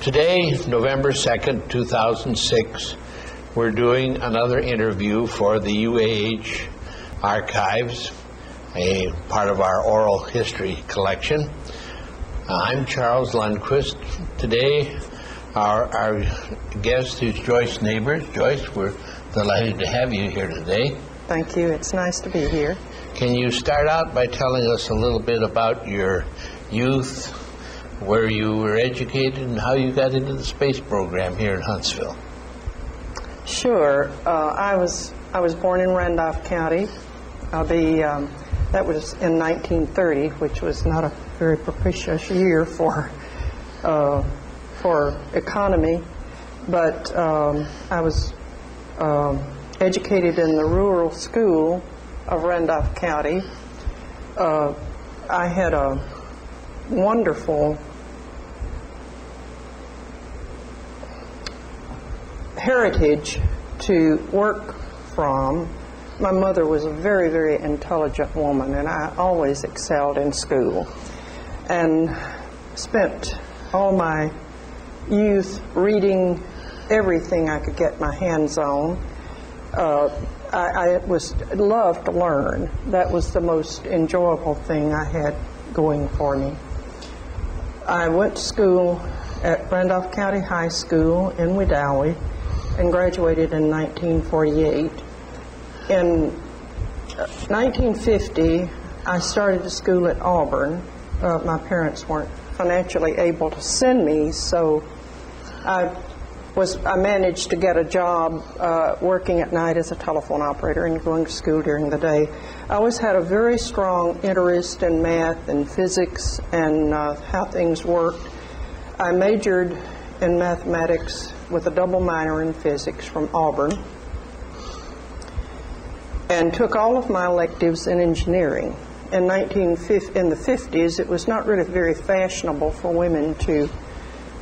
Today, November 2nd, 2006, we're doing another interview for the UAH Archives, a part of our oral history collection. I'm Charles Lundquist. Today, our guest is Joyce Neighbors. Joyce, we're delighted to have you here today. Thank you. It's nice to be here. Can you start out by telling us a little bit about your youth, where you were educated, and how you got into the space program here in Huntsville? Sure. I was born in Randolph County. That was in 1930, which was not a very propitious year for economy. But I was educated in the rural school of Randolph County. I had a wonderful heritage to work from. My mother was a very, very intelligent woman, and I always excelled in school, and spent all my youth reading everything I could get my hands on. I loved to learn. That was the most enjoyable thing I had going for me. I went to school at Randolph County High School in Wedowee and graduated in 1948. In 1950, I started a school at Auburn. My parents weren't financially able to send me, so I managed to get a job working at night as a telephone operator and going to school during the day. I always had a very strong interest in math and physics and how things worked. I majored in mathematics with a double minor in physics from Auburn, and took all of my electives in engineering. In the 50s, it was not really very fashionable for women to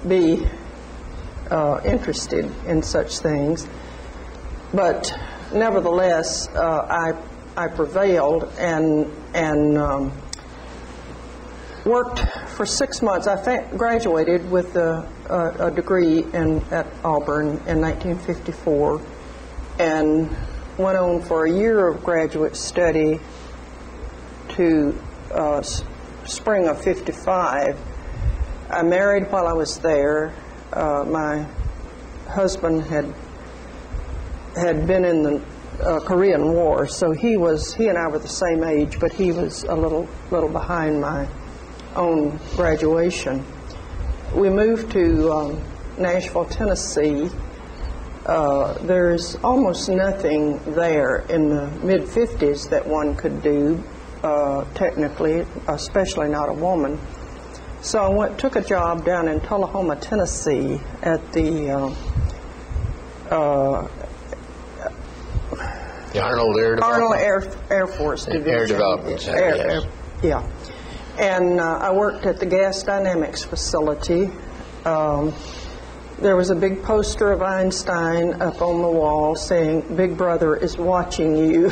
be interested in such things, but nevertheless, I prevailed and worked for 6 months. I graduated with a degree at Auburn in 1954, and went on for a year of graduate study to spring of '55. I married while I was there. My husband had been in the Korean War, so he and I were the same age, but he was a little behind my own graduation. We moved to Nashville, Tennessee. There's almost nothing there in the mid-50s that one could do technically, especially not a woman. So I took a job down in Tullahoma, Tennessee at the Arnold Air Development? Arnold Air Force Division. Air Development Center, yes. And I worked at the gas dynamics facility. There was a big poster of Einstein up on the wall saying, "Big Brother is watching you."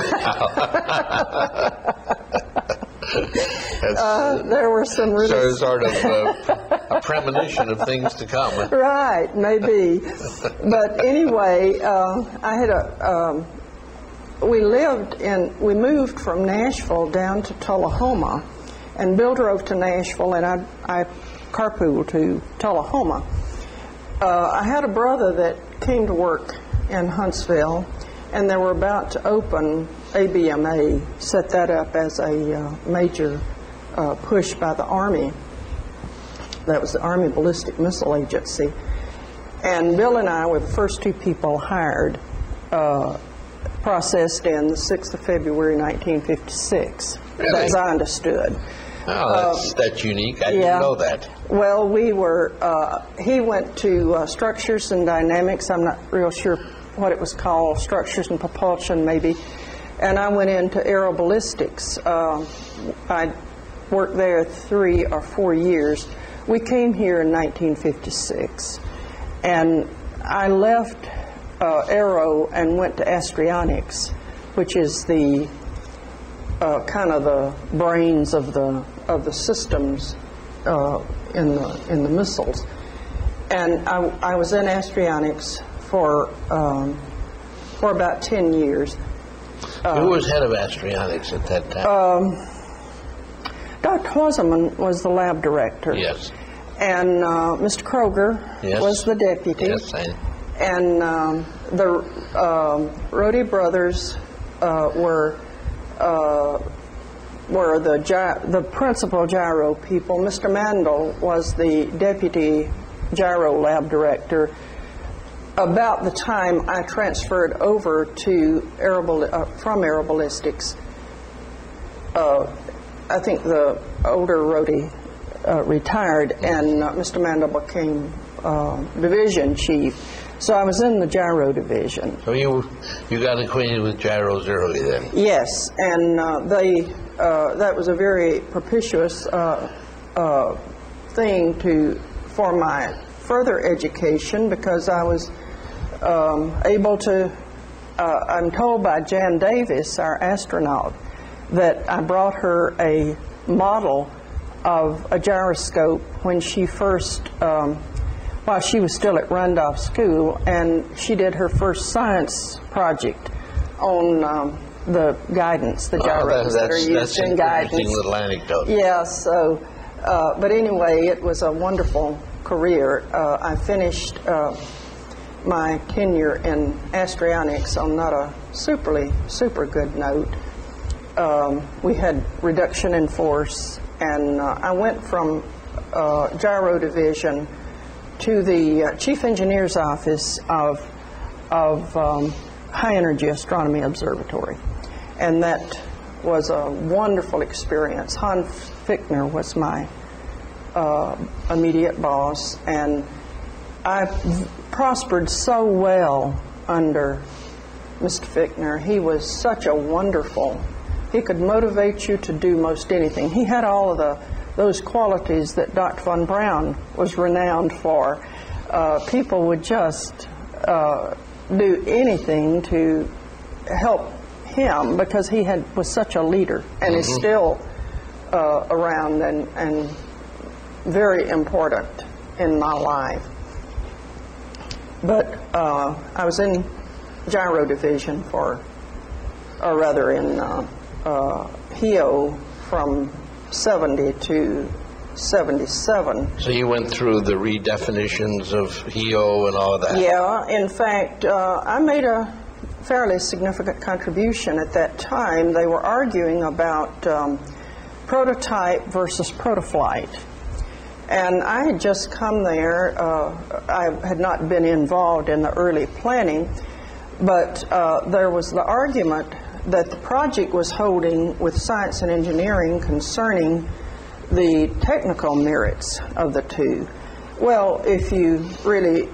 There were some really... sort of a premonition of things to come. Right, maybe. But anyway, we moved from Nashville down to Tullahoma, and Bill drove to Nashville, and I carpooled to Tullahoma. I had a brother that came to work in Huntsville, and they were about to open ABMA, set that up as a major push by the Army. That was the Army Ballistic Missile Agency. And Bill and I were the first two people hired, processed in the 6th of February, 1956, Really? as I understood. Oh, that's unique. I didn't know that. Well, we were, he went to structures and dynamics. I'm not real sure what it was called, structures and propulsion maybe. And I went into aeroballistics. I worked there 3 or 4 years. We came here in 1956. And I left aero and went to astrionics, which is the kind of the brains of the systems in the missiles. And I was in astronautics for about 10 years. Who was head of astronautics at that time? Dr. Hauserman was the lab director. Yes. And Mr. Kroger was the deputy. Yes, and the Rhodey brothers were the principal gyro people. Mr. Mandel was the deputy gyro lab director. About the time I transferred over to from aeroballistics, I think the older Rhodey retired, and Mr. Mandel became division chief. So I was in the Gyro Division. So you got acquainted with gyros early then? Yes, and that was a very propitious thing for my further education, because I was able to, I'm told by Jan Davis, our astronaut, that I brought her a model of a gyroscope when she first, while she was still at Randolph School, and she did her first science project on the guidance, the gyros that are used in guidance. That's an interesting little anecdote. Yeah, so, but anyway, it was a wonderful career. I finished my tenure in astronautics on not a super good note. We had reduction in force, and I went from Gyro Division to the Chief Engineer's Office of High Energy Astronomy Observatory, and that was a wonderful experience. Hans Fichtner was my immediate boss, and I prospered so well under Mr. Fichtner. He was such a wonderful, he could motivate you to do most anything. He had all of those qualities that Dr. von Braun was renowned for. People would just do anything to help him, because he was such a leader, and is still around and very important in my life. But I was in Gyro Division or rather in HEO from 70 to 77. So you went through the redefinitions of HEO and all of that? Yeah, in fact, I made a fairly significant contribution at that time. They were arguing about prototype versus protoflight. And I had just come there. I had not been involved in the early planning, but there was the argument that the project was holding with science and engineering concerning the technical merits of the two. Well, if you really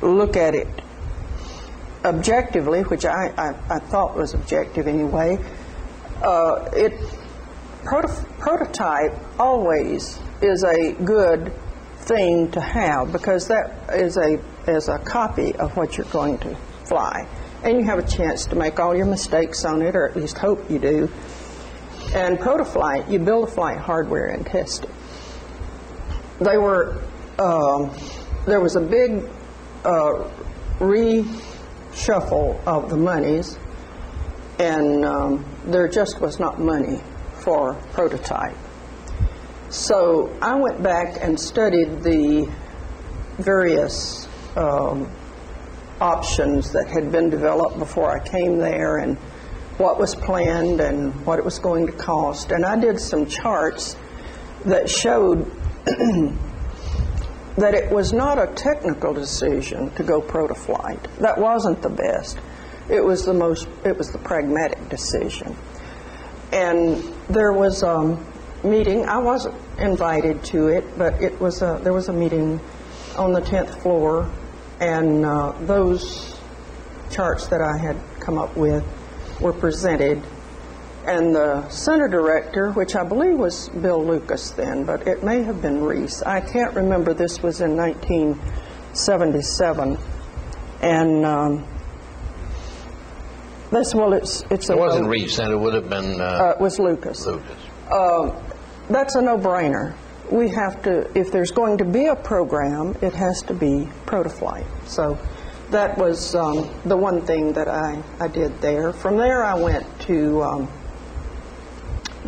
look at it objectively, which I thought was objective anyway, prototype always is a good thing to have, because that is a copy of what you're going to fly, and you have a chance to make all your mistakes on it, or at least hope you do. And Protoflight, you build the flight hardware and test it. There was a big reshuffle of the monies, and there just was not money for prototype. So I went back and studied the various options that had been developed before I came there, and what was planned and what it was going to cost. And I did some charts that showed that it was not a technical decision to go protoflight. That wasn't the best. It was the pragmatic decision. And there was a meeting. I wasn't invited to it, but there was a meeting on the 10th floor, and those charts that I had come up with were presented, and the center director, which I believe was Bill Lucas then, but it may have been Reese. I can't remember. This was in 1977, and it wasn't Reese, and it would have been it was Lucas. That's a no-brainer. we have to, if there's going to be a program, it has to be Protoflight. So that was the one thing that I did there. From there I went to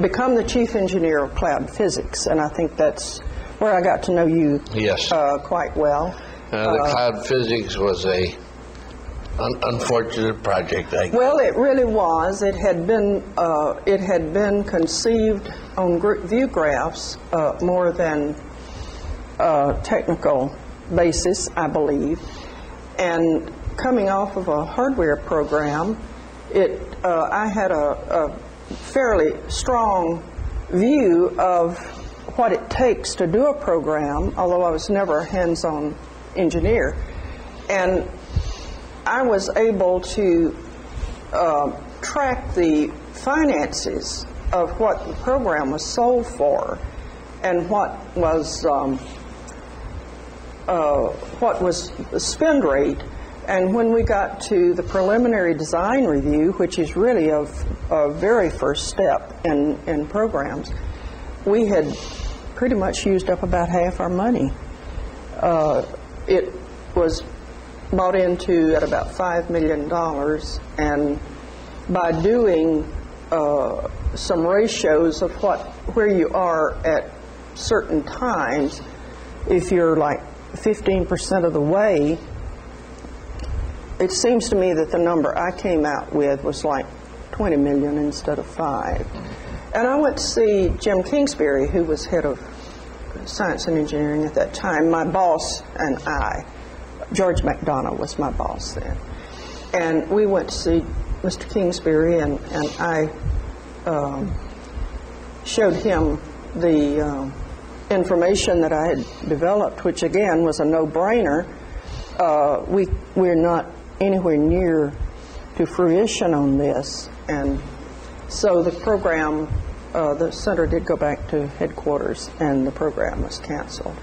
become the chief engineer of cloud physics, and I think that's where I got to know you quite well. The cloud physics was a unfortunate project. Well, it really was. It had been conceived on view graphs more than technical basis, I believe. And coming off of a hardware program, I had a fairly strong view of what it takes to do a program, although I was never a hands-on engineer. And I was able to track the finances of what the program was sold for and what was the spend rate. And when we got to the preliminary design review, which is really a very first step in programs, we had pretty much used up about half our money. It was bought into at about $5 million, and by doing some ratios of where you are at certain times, if you're like 15% of the way, it seems to me that the number I came out with was like 20 million instead of 5. And I went to see Jim Kingsbury, who was head of science and engineering at that time, my boss and I. George McDonough was my boss then. And we went to see Mr. Kingsbury, and I showed him the information that I had developed, which again was a no-brainer. We're not anywhere near to fruition on this, and so the program, the center did go back to headquarters, and the program was canceled.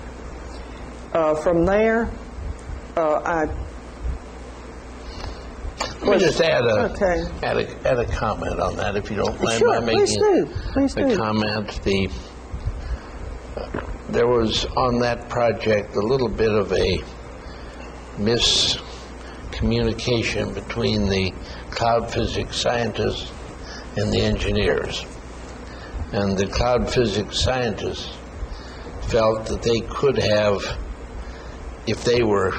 From there, Let me just add a comment on that, if you don't mind. Sure, please do. A comment. There was on that project a little bit of a miscommunication between the cloud physics scientists and the engineers. And the cloud physics scientists felt that they could have, if they were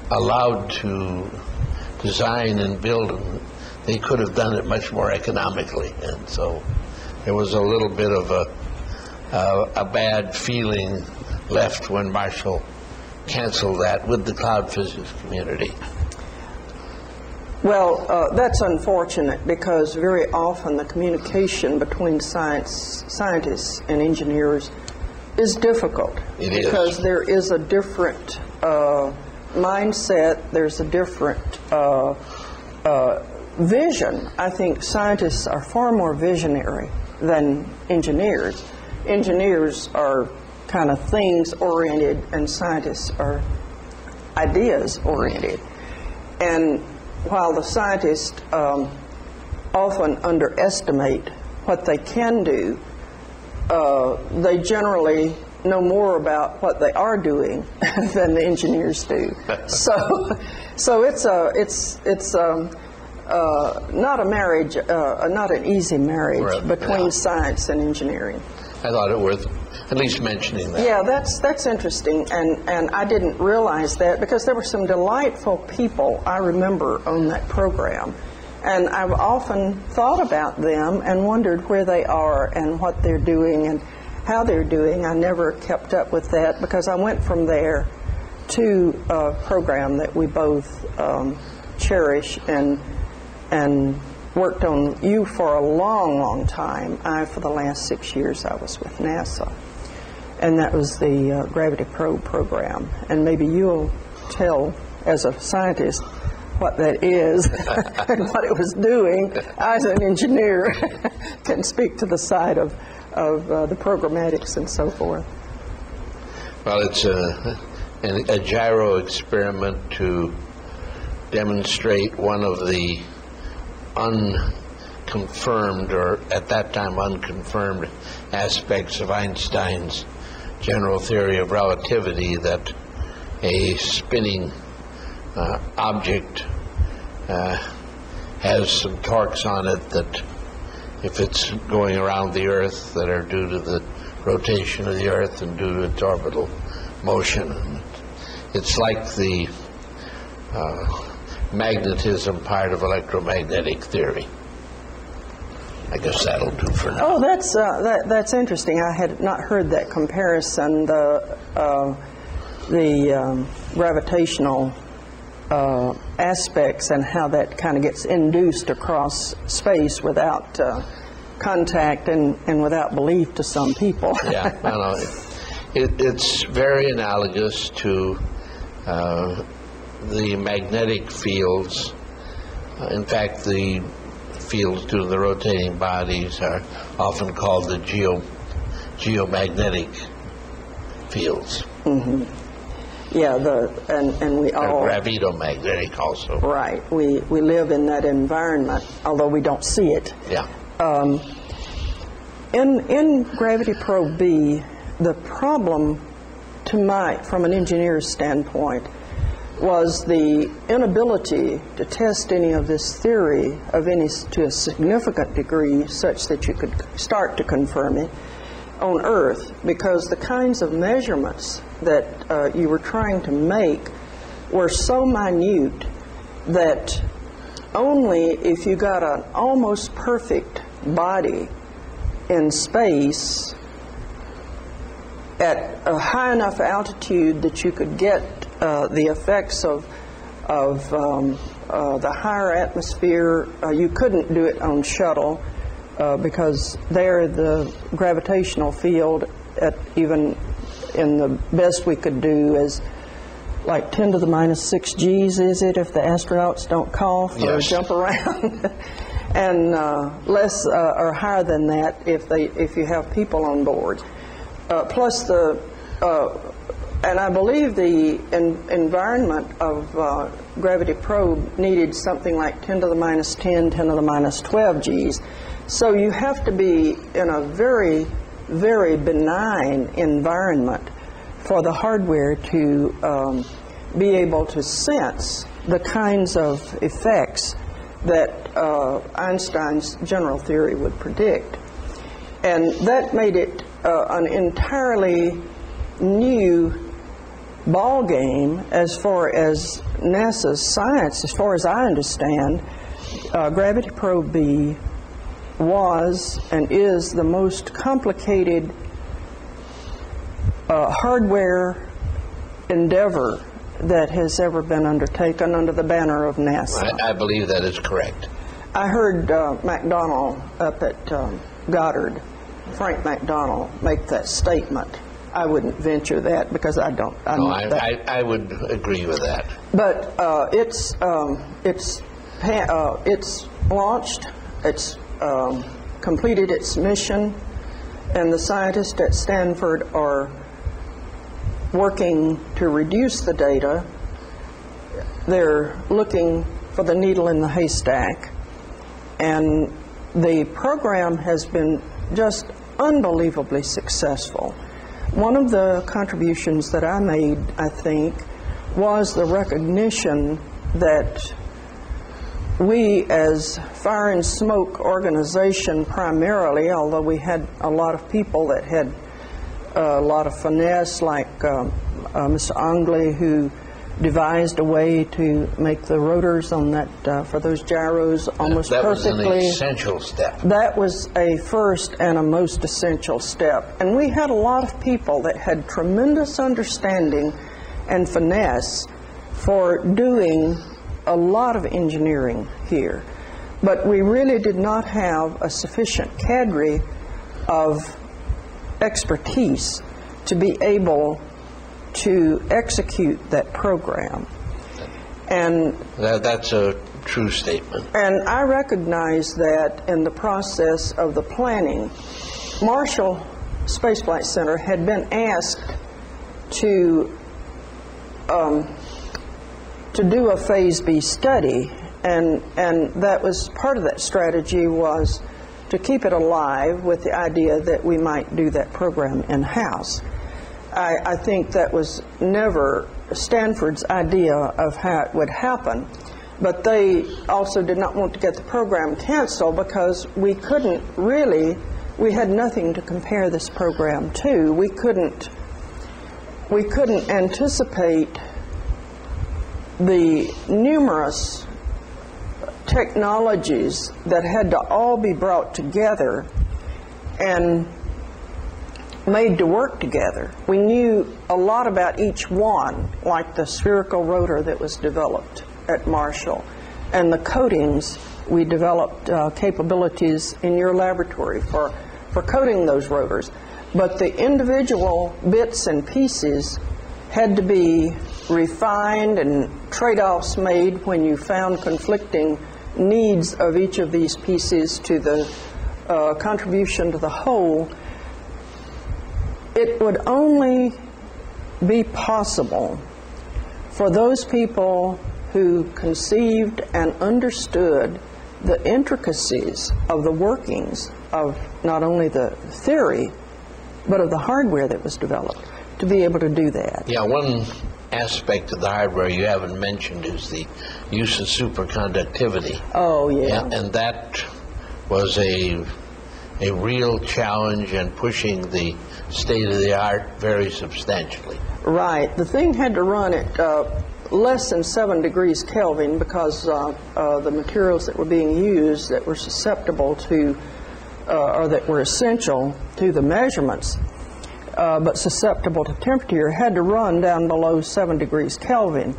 allowed to design and build, they could have done it much more economically. And so there was a little bit of a bad feeling left when Marshall canceled that with the cloud physics community. Well, that's unfortunate, because very often the communication between scientists and engineers is difficult. Because there is a different mindset, there's a different vision. I think scientists are far more visionary than engineers. Engineers are kind of things-oriented, and scientists are ideas-oriented. And while the scientists often underestimate what they can do, they generally know more about what they are doing than the engineers do. So it's not a marriage, not an easy marriage between science and engineering. I thought it worth at least mentioning that. Yeah, that's interesting, and I didn't realize that, because there were some delightful people I remember on that program, and I've often thought about them and wondered where they are and what they're doing and how they're doing. I never kept up with that, because I went from there to a program that we both cherish and worked on you for a long, long time. For the last 6 years, I was with NASA, and that was the Gravity Probe program. And maybe you'll tell, as a scientist, what that is and what it was doing. I, as an engineer, can speak to the side of the programmatics and so forth. Well, it's a gyro experiment to demonstrate one of the unconfirmed, or at that time unconfirmed, aspects of Einstein's general theory of relativity that a spinning object has some torques on it that, if it's going around the Earth, that are due to the rotation of the Earth and due to its orbital motion. It's like the magnetism part of electromagnetic theory. I guess that'll do for now. Oh, that's interesting. I had not heard that comparison. The gravitational aspects and how that kind of gets induced across space without contact and without belief to some people. Yeah, no, it's very analogous to the magnetic fields. In fact, the fields due to the rotating bodies are often called the geomagnetic fields. Mm-hmm. Yeah, and we all... Gravitomagnetic also. Right. We live in that environment, although we don't see it. Yeah. In Gravity Probe B, the problem from an engineer's standpoint, was the inability to test any of this theory to a significant degree such that you could start to confirm it on Earth, because the kinds of measurements that you were trying to make were so minute that only if you got an almost perfect body in space at a high enough altitude that you could get the effects of the higher atmosphere. You couldn't do it on shuttle because there the gravitational field, even in the best we could do, is like 10 to the minus 6 Gs, is it, if the astronauts don't cough or jump around? And less or higher than that if you have people on board. Plus and I believe the environment of Gravity Probe needed something like 10 to the minus 10, 10 to the minus 12 Gs. So you have to be in a very, very benign environment for the hardware to be able to sense the kinds of effects that Einstein's general theory would predict. And that made it an entirely new ball game as far as NASA's science. As far as I understand, Gravity Probe B was and is the most complicated hardware endeavor that has ever been undertaken under the banner of NASA. I believe that is correct. I heard McDonald up at Goddard, Frank McDonald, make that statement. I wouldn't venture that because I don't. I would agree with that. But it's launched. It's completed its mission, and the scientists at Stanford are working to reduce the data. They're looking for the needle in the haystack, and the program has been just unbelievably successful. One of the contributions that I made, I think, was the recognition that we, as Fire and Smoke organization primarily, although we had a lot of people that had a lot of finesse, like Mr. Angley, who devised a way to make the rotors on that for those gyros almost perfectly. That was an essential step. That was a first and a most essential step. And we had a lot of people that had tremendous understanding and finesse for doing a lot of engineering here. But we really did not have a sufficient cadre of expertise to be able to execute that program. And that's a true statement. And I recognize that in the process of the planning. Marshall Space Flight Center had been asked to do a Phase B study, and that was part of that strategy, was to keep it alive with the idea that we might do that program in-house. I think that was never Stanford's idea of how it would happen. But they also did not want to get the program canceled because we couldn't really, we had nothing to compare this program to. We couldn't anticipate the numerous technologies that had to all be brought together and made to work together. We knew a lot about each one, like the spherical rotor that was developed at Marshall, and the coatings. We developed capabilities in your laboratory for coating those rotors. But the individual bits and pieces had to be refined and trade-offs made when you found conflicting needs of each of these pieces to the contribution to the whole. It would only be possible for those people who conceived and understood the intricacies of the workings of not only the theory, but of the hardware that was developed, to be able to do that. Yeah, one aspect of the hardware you haven't mentioned is the use of superconductivity. Oh, yeah. And that was a real challenge in pushing the state-of-the-art very substantially. Right. The thing had to run at less than 7 degrees Kelvin because the materials that were being used that were susceptible to, or that were essential to the measurements, but susceptible to temperature, had to run down below 7 degrees Kelvin.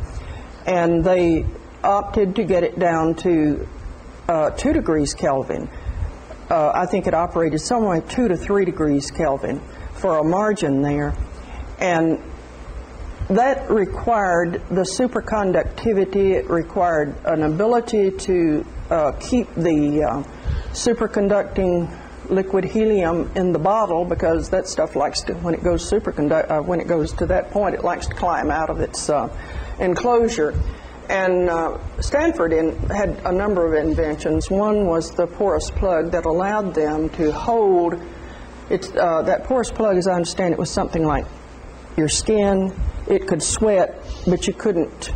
And they opted to get it down to 2 degrees Kelvin. I think it operated somewhere 2 to 3 degrees Kelvin for a margin there. And that required the superconductivity. It required an ability to keep the superconducting liquid helium in the bottle, because that stuff likes to, when it goes when it goes to that point, it likes to climb out of its enclosure. And Stanford had a number of inventions. One was the porous plug that allowed them to hold it. That porous plug, as I understand it, was something like your skin. It could sweat, but you couldn't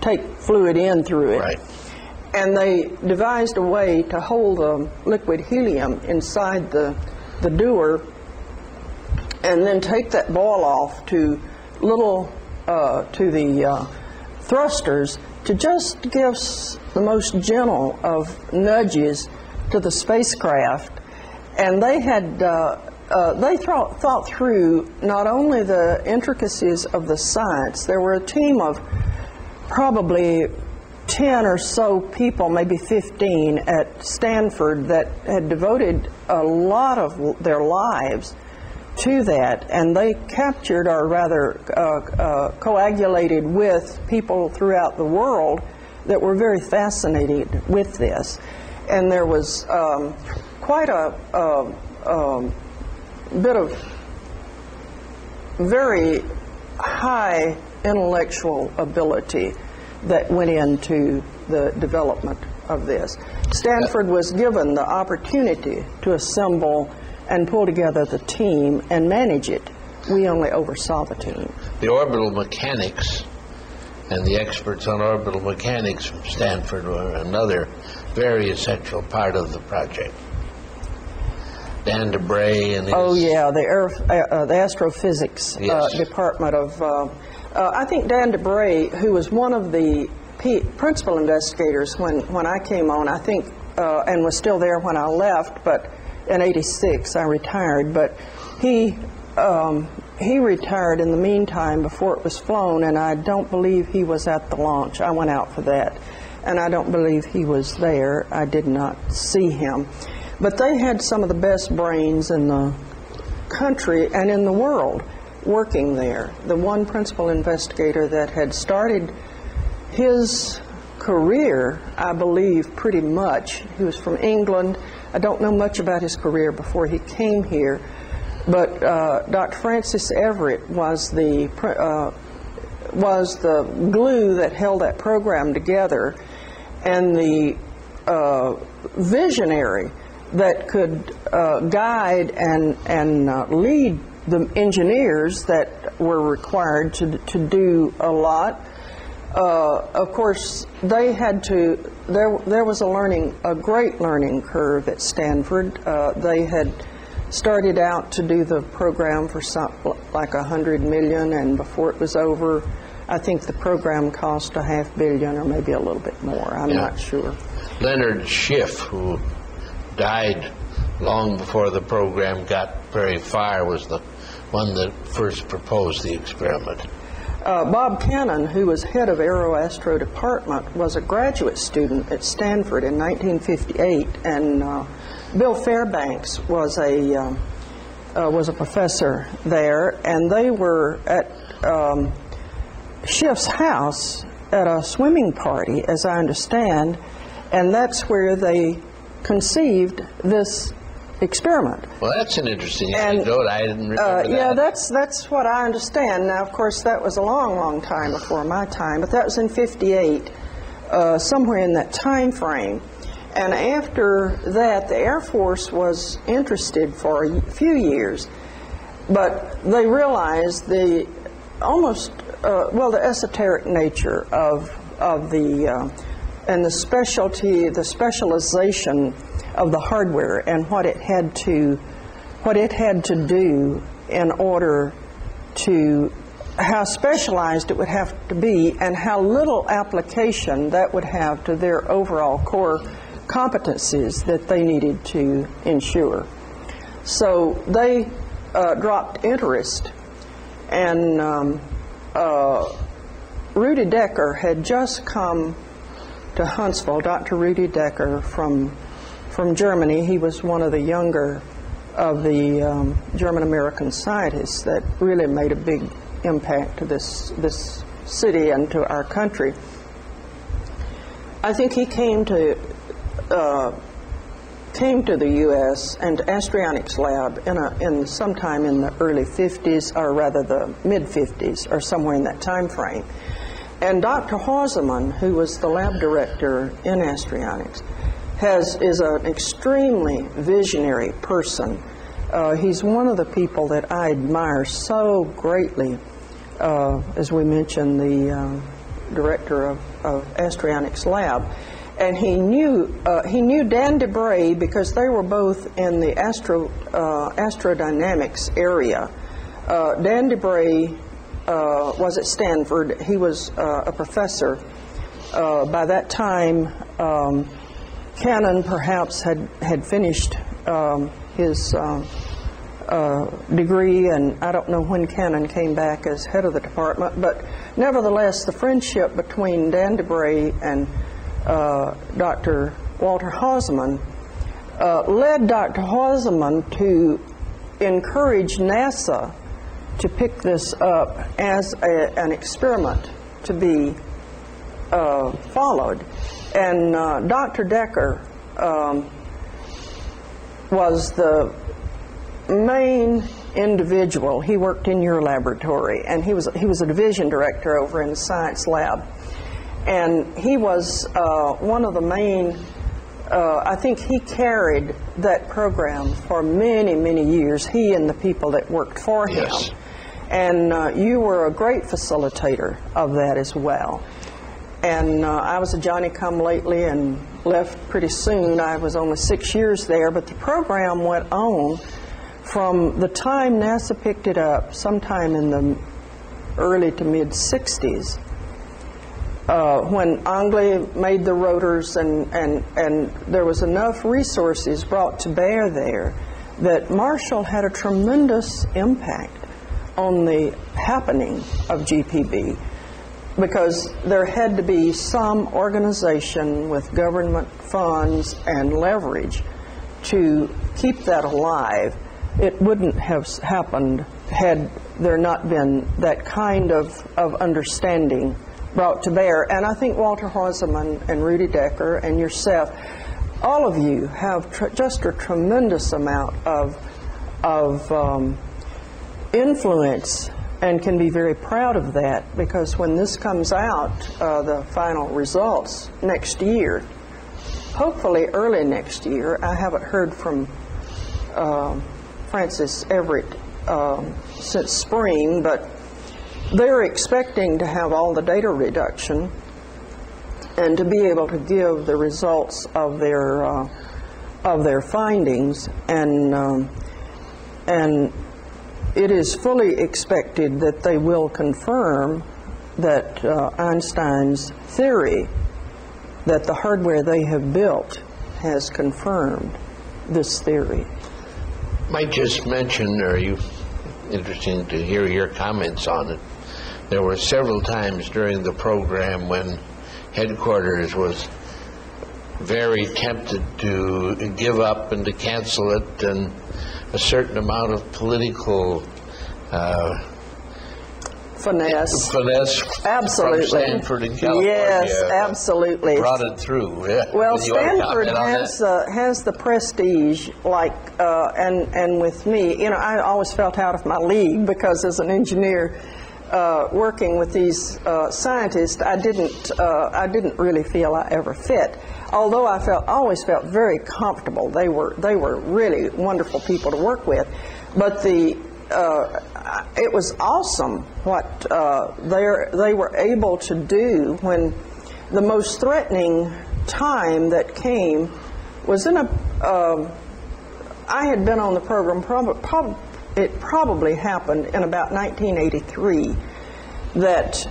take fluid in through it. Right. And they devised a way to hold the liquid helium inside the dewar, and then take that ball off to the thrusters, to just give the most gentle of nudges to the spacecraft. And they had they thought through not only the intricacies of the science. There were a team of probably 10 or so people, maybe 15, at Stanford that had devoted a lot of their lives to that, and they captured, or rather coagulated with people throughout the world that were very fascinated with this. And there was quite a bit of very high intellectual ability that went into the development of this. Stanford was given the opportunity to assemble and pull together the team and manage it. We only oversaw the team. The orbital mechanics and the experts on orbital mechanics from Stanford were another very essential part of the project. Dan DeBray and his... Oh yeah, the astrophysics Yes. department of... I think Dan DeBray, who was one of the principal investigators when I came on, I think, and was still there when I left, but in '86 I retired, but he retired in the meantime before it was flown, and I don't believe he was at the launch. I went out for that, and I don't believe he was there. I did not see him. But they had some of the best brains in the country and in the world working there. The one principal investigator that had started his career, I believe, pretty much, he was from England. I don't know much about his career before he came here, but Dr. Francis Everett was the glue that held that program together, and the visionary that could guide and lead the engineers that were required to do a lot. Of course, they had to. There was a great learning curve at Stanford. They had started out to do the program for like $100 million, and before it was over, I think the program cost $500 million or maybe a little bit more. I'm not sure. Leonard Schiff, who died long before the program got very far, was the one that first proposed the experiment. Bob Cannon, who was head of Aeroastro Department, was a graduate student at Stanford in 1958, and Bill Fairbanks was a professor there, and they were at Schiff's house at a swimming party, as I understand, and that's where they conceived this experiment. Well, that's an interesting anecdote. I didn't remember that. Yeah, that's what I understand. Now, of course, that was a long, long time before my time, but that was in '58, somewhere in that time frame. And after that, the Air Force was interested for a few years, but they realized the esoteric nature of the and the specialization of the hardware and what it had to do in order to, how specialized it would have to be and how little application that would have to their overall core competencies that they needed to ensure. So they dropped interest, and Rudy Decker had just come to Huntsville. Dr. Rudy Decker from Germany. He was one of the younger of the German-American scientists that really made a big impact to this city and to our country. I think he came to the U.S. and to Astrionics Lab in sometime in the early 50s, or rather the mid-50s, or somewhere in that time frame. And Dr. Hausemann, who was the lab director in Astrionics, is an extremely visionary person. He's one of the people that I admire so greatly. As we mentioned, the director of Astrionics Lab, and he knew Dan DeBray because they were both in the astrodynamics area. Dan DeBray was at Stanford. He was a professor. By that time, Cannon perhaps had finished his degree, and I don't know when Cannon came back as head of the department, but nevertheless, the friendship between Dan DeBray and Dr. Walter Hausemann led Dr. Hausemann to encourage NASA to pick this up as an experiment to be followed. And Dr. Decker was the main individual. He worked in your laboratory, and he was a division director over in the science lab. And he was one of the main, I think he carried that program for many, many years, he and the people that worked for him. Yes. And you were a great facilitator of that as well. And I was a Johnny-come-lately and left pretty soon. I was only 6 years there, but the program went on from the time NASA picked it up, sometime in the early to mid-'60s, when Anglais made the rotors, and there was enough resources brought to bear there that Marshall had a tremendous impact on the happening of GPB, because there had to be some organization with government funds and leverage to keep that alive. It wouldn't have happened had there not been that kind of understanding brought to bear. And I think Walter Hausemann and Rudy Decker and yourself, all of you have just a tremendous amount of influence, and can be very proud of that, because when this comes out, the final results next year, hopefully early next year, I haven't heard from Francis Everett since spring, but they're expecting to have all the data reduction and to be able to give the results of their findings, and it is fully expected that they will confirm that Einstein's theory, that the hardware they have built has confirmed this theory. Might just mention, or you interesting to hear your comments on it. There were several times during the program when headquarters was very tempted to give up and to cancel it, and a certain amount of political finesse absolutely. From Stanford in California. Yes, absolutely. Brought it through. Well, Stanford has the prestige, like, and with me, you know, I always felt out of my league because as an engineer working with these scientists, I didn't really feel I ever fit. Although I always felt very comfortable. They were really wonderful people to work with, but it was awesome what they were able to do when the most threatening time that came was in I had been on the program, it probably happened in about 1983, that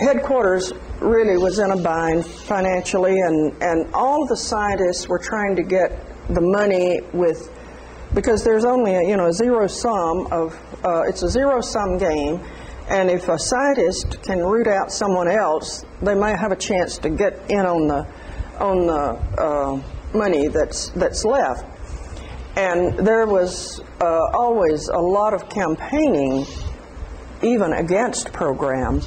headquarters really was in a bind financially, and all of the scientists were trying to get the money because there's only a zero sum of it's a zero sum game, and if a scientist can root out someone else, they might have a chance to get in on the money that's left. And there was always a lot of campaigning, even against programs.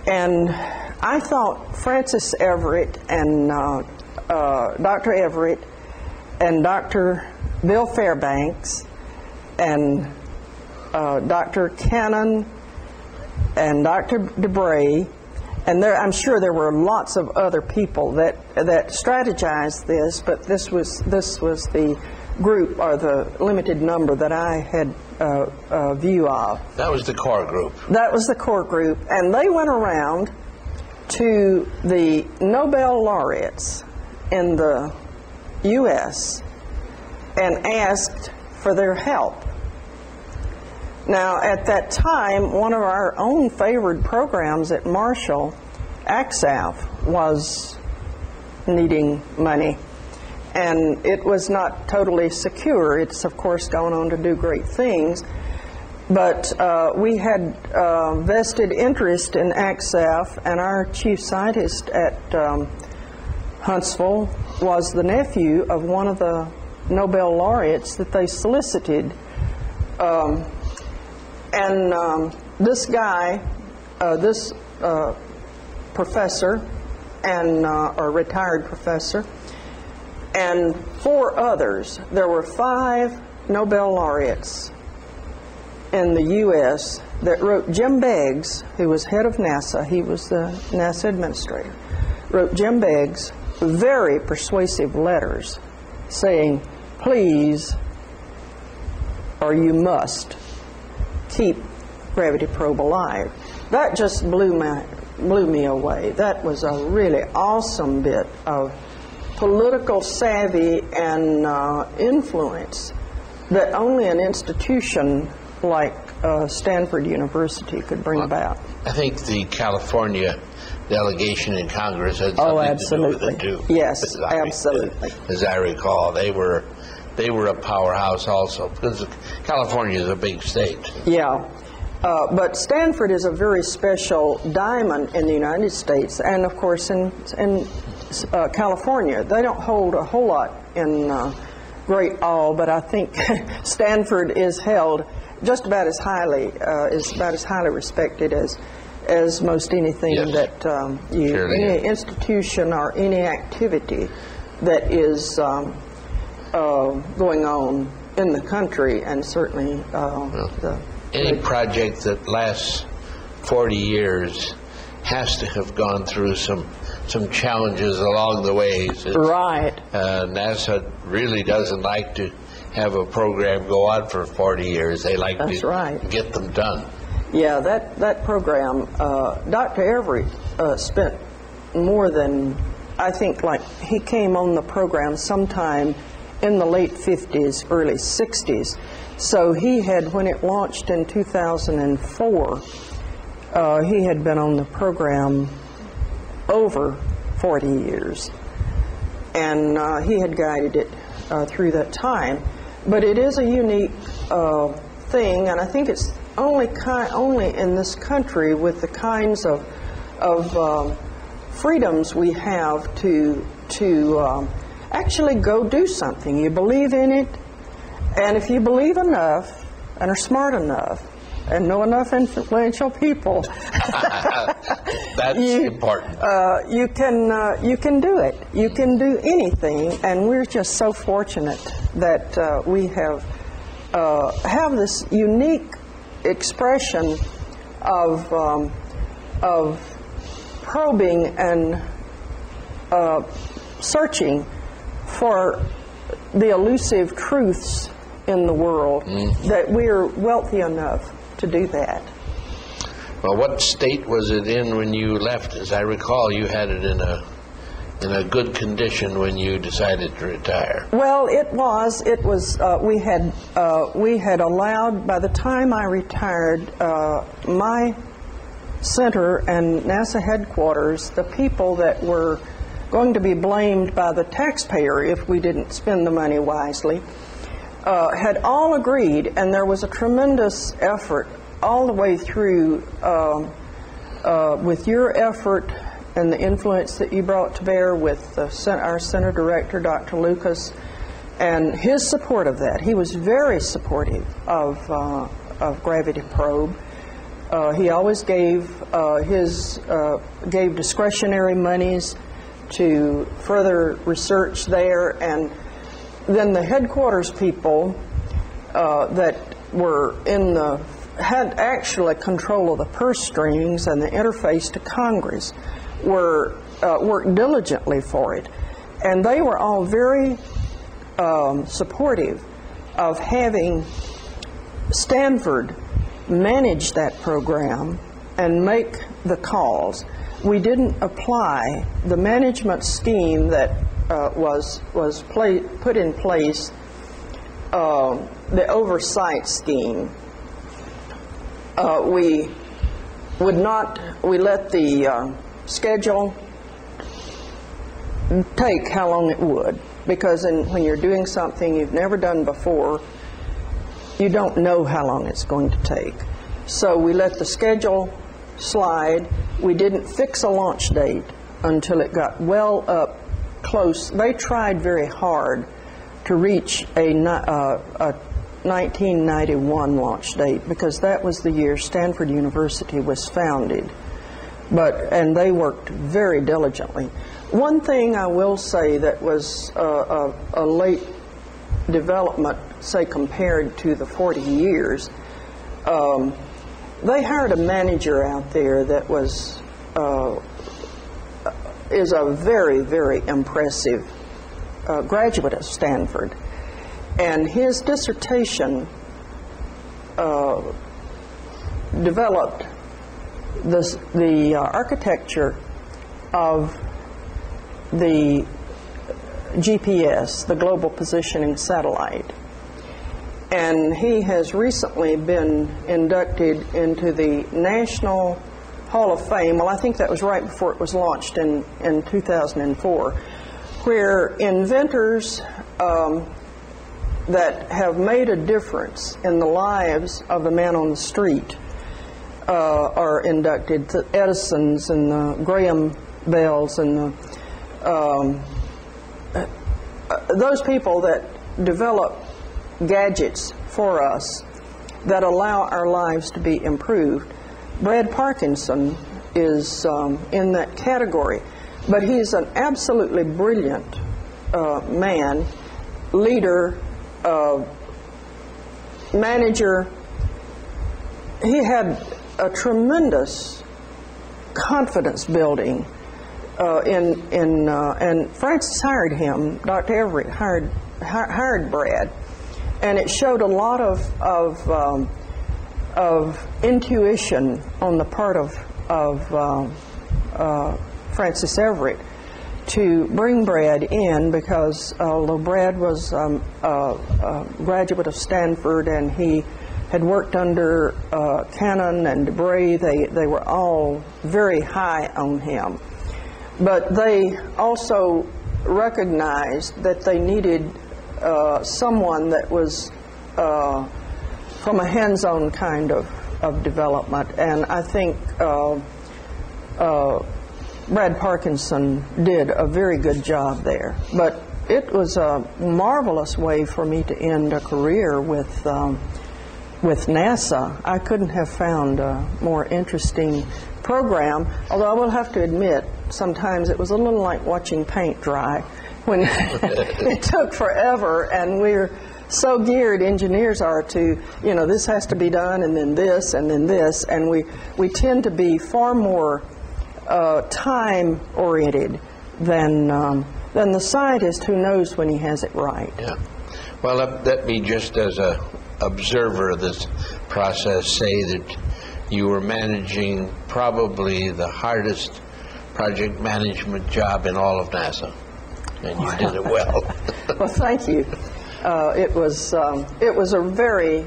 And I thought Francis Everett and Dr. Everett and Dr. Bill Fairbanks and Dr. Cannon and Dr. DeBray, and I'm sure there were lots of other people that strategized this, but this was the group, or the limited number that I had a view of. That was the core group. That was the core group, and they went around to the Nobel laureates in the U.S. and asked for their help. Now, at that time, one of our own favored programs at Marshall, AXAF, was needing money. And it was not totally secure. It's, of course, gone on to do great things. But we had vested interest in AXAF, and our chief scientist at Huntsville was the nephew of one of the Nobel laureates that they solicited. This guy, this professor, or retired professor, and 4 others. There were 5 Nobel laureates in the U.S. that wrote Jim Beggs, who was head of NASA, he was the NASA administrator, wrote Jim Beggs very persuasive letters saying, please, or you must, keep Gravity Probe alive. That just blew me away. That was a really awesome bit of political savvy and influence that only an institution like Stanford University could bring about. I think the California delegation in Congress had something to do with it too. Yes, absolutely. As I recall, they were a powerhouse also, because California is a big state. Yeah. But Stanford is a very special diamond in the United States, and of course in California. They don't hold a whole lot in great awe, but I think Stanford is held just about as highly respected as most anything. Yes. That any institution or any activity that is going on in the country, and certainly any project that lasts 40 years has to have gone through some challenges along the way. Right. NASA really doesn't like to have a program go on for 40 years. They like That's to right. get them done. Yeah, that program, Dr. Everett spent more than, I think, like he came on the program sometime in the late 50s, early 60s. So he had, when it launched in 2004, he had been on the program over 40 years. And he had guided it through that time. But it is a unique thing, and I think it's only in this country with the kinds of freedoms we have to actually go do something. You believe in it, and if you believe enough and are smart enough and know enough influential people, that's important. You can do it. You can do anything, and we're just so fortunate that we have this unique expression of probing and searching for the elusive truths in the world, that we're wealthy enough to do that. Well, what state was it in when you left? As I recall, you had it in a good condition when you decided to retire. Well, it was. We had allowed, by the time I retired, my center and NASA headquarters, the people that were going to be blamed by the taxpayer if we didn't spend the money wisely, had all agreed, and there was a tremendous effort all the way through with your effort and the influence that you brought to bear with our center director, Dr. Lucas, and his support of that. He was very supportive of Gravity Probe. He always gave discretionary monies to further research there, and then the headquarters people that were had actually control of the purse strings and the interface to Congress worked diligently for it, and they were all very supportive of having Stanford manage that program and make the calls. We didn't apply the management scheme that was put in place, the oversight scheme. We let the schedule take how long it would, because when you're doing something you've never done before, you don't know how long it's going to take. So we let the schedule slide. We didn't fix a launch date until it got well up close. They tried very hard to reach a 1991 launch date, because that was the year Stanford University was founded. And they worked very diligently. One thing I will say that was a late development, say compared to the 40 years, they hired a manager out there that is a very, very impressive graduate of Stanford. And his dissertation developed the architecture of the GPS, the Global Positioning Satellite. And he has recently been inducted into the National Hall of Fame. Well, I think that was right before it was launched in 2004, where inventors that have made a difference in the lives of the man on the street are inducted. The Edisons and the Graham Bells and those people that develop gadgets for us that allow our lives to be improved. Brad Parkinson is in that category, but he's an absolutely brilliant man, leader, manager. He had a tremendous confidence building and Francis hired him. Dr. Everett hired Brad, and it showed a lot of intuition on the part of Francis Everett to bring Brad in, because although Brad was a graduate of Stanford and he had worked under Cannon and Debray, they were all very high on him. But they also recognized that they needed someone that was from a hands-on kind of development. And I think Brad Parkinson did a very good job there. But it was a marvelous way for me to end a career with NASA. I couldn't have found a more interesting program, although I will have to admit, sometimes it was a little like watching paint dry when it took forever, and we're so geared, engineers are, to, you know, this has to be done, and then this, and then this, and we tend to be far more time-oriented than the scientist who knows when he has it right. Yeah. Well, let me just, as a observer of this process, say that you were managing probably the hardest project management job in all of NASA, and you did it well. Well, thank you. It was a very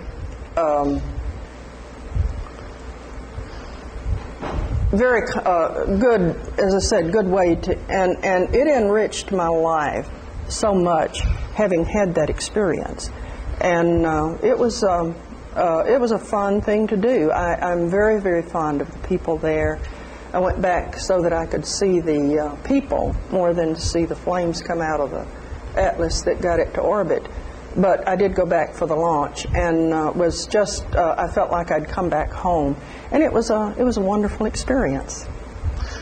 very good, as I said, good way to, and it enriched my life so much having had that experience, and it was a fun thing to do. I'm very, very fond of the people there. I went back so that I could see the people more than to see the flames come out of the Atlas that got it to orbit. But I did go back for the launch, and was just I felt like I'd come back home, and it was a wonderful experience,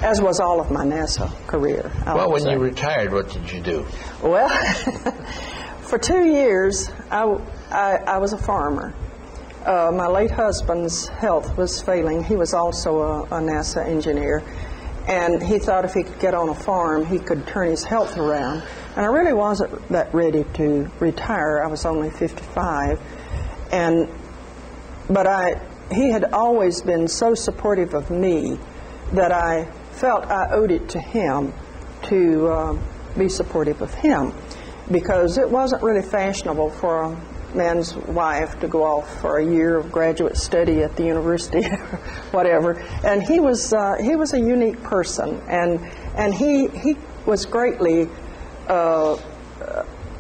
as was all of my NASA career. Well, when you retired, what did you do? Well, for 2 years I was a farmer. My late husband's health was failing. He was also a NASA engineer, and he thought if he could get on a farm, he could turn his health around. And I really wasn't that ready to retire. I was only 55, but he had always been so supportive of me that I felt I owed it to him to be supportive of him, because it wasn't really fashionable for a man's wife to go off for a year of graduate study at the university or whatever. And he was a unique person, and he was greatly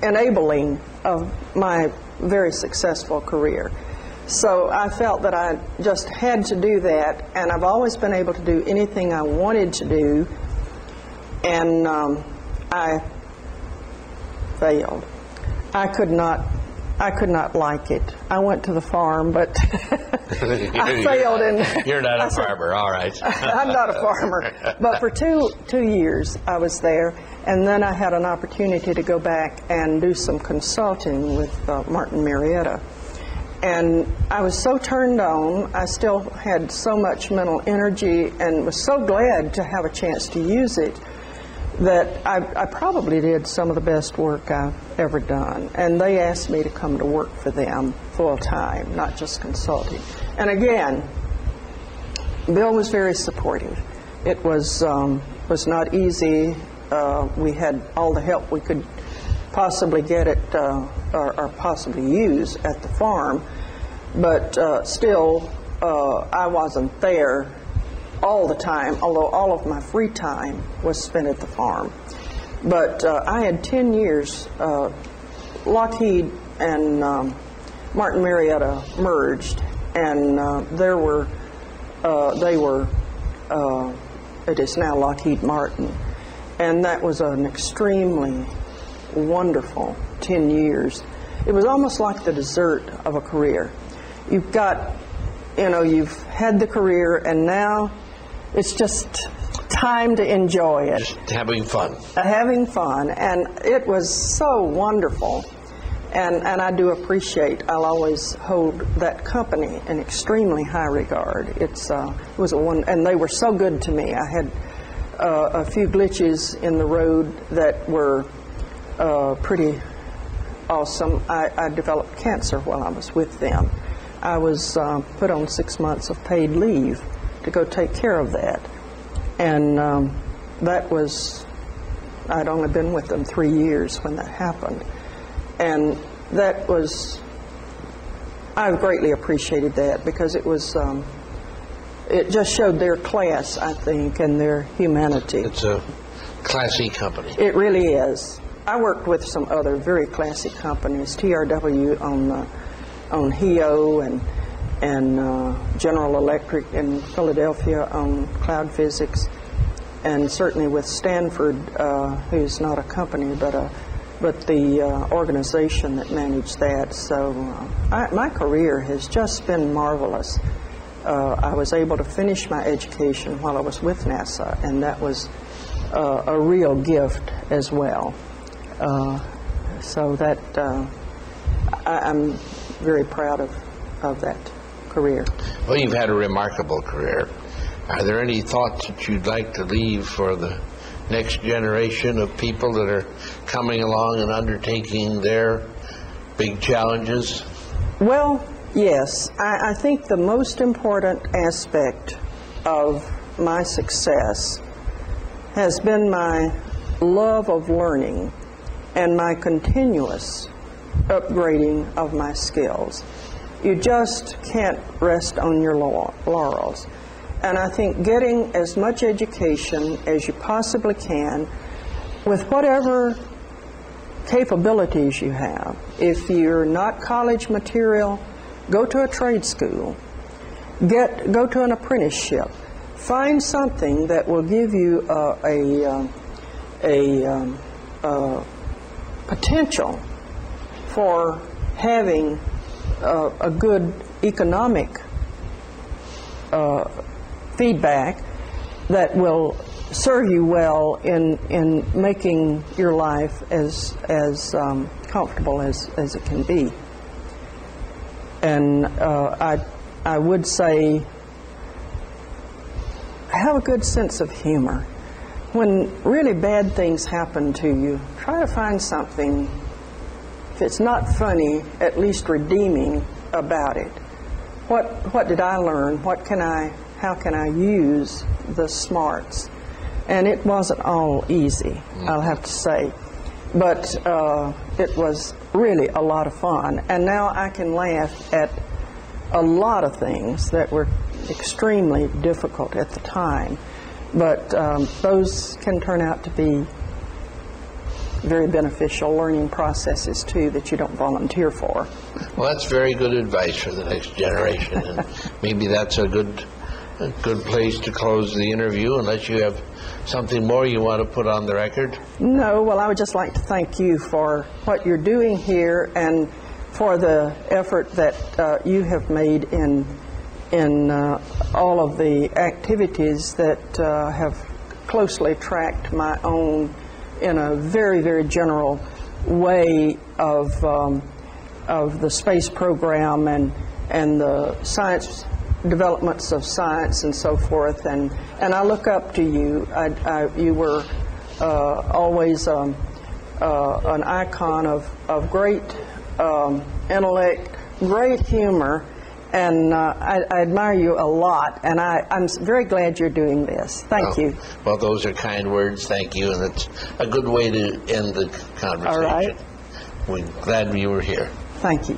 enabling of my very successful career. So I felt that I just had to do that, and I've always been able to do anything I wanted to do, and I failed. I could not like it. I went to the farm, but I failed. And you're not a farmer, all right. I'm not a farmer. But for two years I was there, and then I had an opportunity to go back and do some consulting with Martin Marietta. And I was so turned on. I still had so much mental energy and was so glad to have a chance to use it that I probably did some of the best work I've ever done. And they asked me to come to work for them full time, not just consulting. And again, Bill was very supportive. It was not easy. We had all the help we could possibly get at or possibly use at the farm, but still I wasn't there all the time, although all of my free time was spent at the farm. But I had 10 years. Lockheed and Martin Marietta merged, and it is now Lockheed Martin, and that was an extremely wonderful 10 years. It was almost like the dessert of a career. You've got, you've had the career, and now it's just time to enjoy it. Just having fun. Having fun, and it was so wonderful. And I do appreciate, I'll always hold that company in extremely high regard. It was and they were so good to me. I had a few glitches in the road that were pretty awesome. I developed cancer while I was with them. I was put on 6 months of paid leave to go take care of that. And that was, I'd only been with them 3 years when that happened. And that was, I greatly appreciated that because it was, it just showed their class, I think, and their humanity. It's a classy company. It really is. I worked with some other very classy companies, TRW on HEO and General Electric in Philadelphia on cloud physics, and certainly with Stanford, who's not a company but the organization that managed that. So my career has just been marvelous. I was able to finish my education while I was with NASA, and that was a real gift as well. So that I'm very proud of that career. Well, you've had a remarkable career. Are there any thoughts that you'd like to leave for the next generation of people that are coming along and undertaking their big challenges? Well, yes. I think the most important aspect of my success has been my love of learning and my continuous upgrading of my skills. You just can't rest on your laurels. And I think getting as much education as you possibly can with whatever capabilities you have. If you're not college material, go to a trade school. Go to an apprenticeship. Find something that will give you a potential for having a good economic feedback that will serve you well in making your life as comfortable as it can be. And I would say have a good sense of humor. When really bad things happen to you, try to find something, if it's not funny, at least redeeming about it. What did I learn? How can I use the smarts? And it wasn't all easy, I'll have to say. But it was really a lot of fun. And now I can laugh at a lot of things that were extremely difficult at the time. But those can turn out to be very beneficial learning processes, too, that you don't volunteer for. Well, that's very good advice for the next generation. And maybe that's a good place to close the interview, unless you have something more you want to put on the record. No, well, I would just like to thank you for what you're doing here and for the effort that you have made in all of the activities that have closely tracked my own in a very, very general way of the space program and the science developments of science and so forth. And I look up to you. You were always an icon of great intellect, great humor, and I admire you a lot, and I'm very glad you're doing this. Thank you. Well, those are kind words. Thank you, and it's a good way to end the conversation. All right. We're glad you were here. Thank you.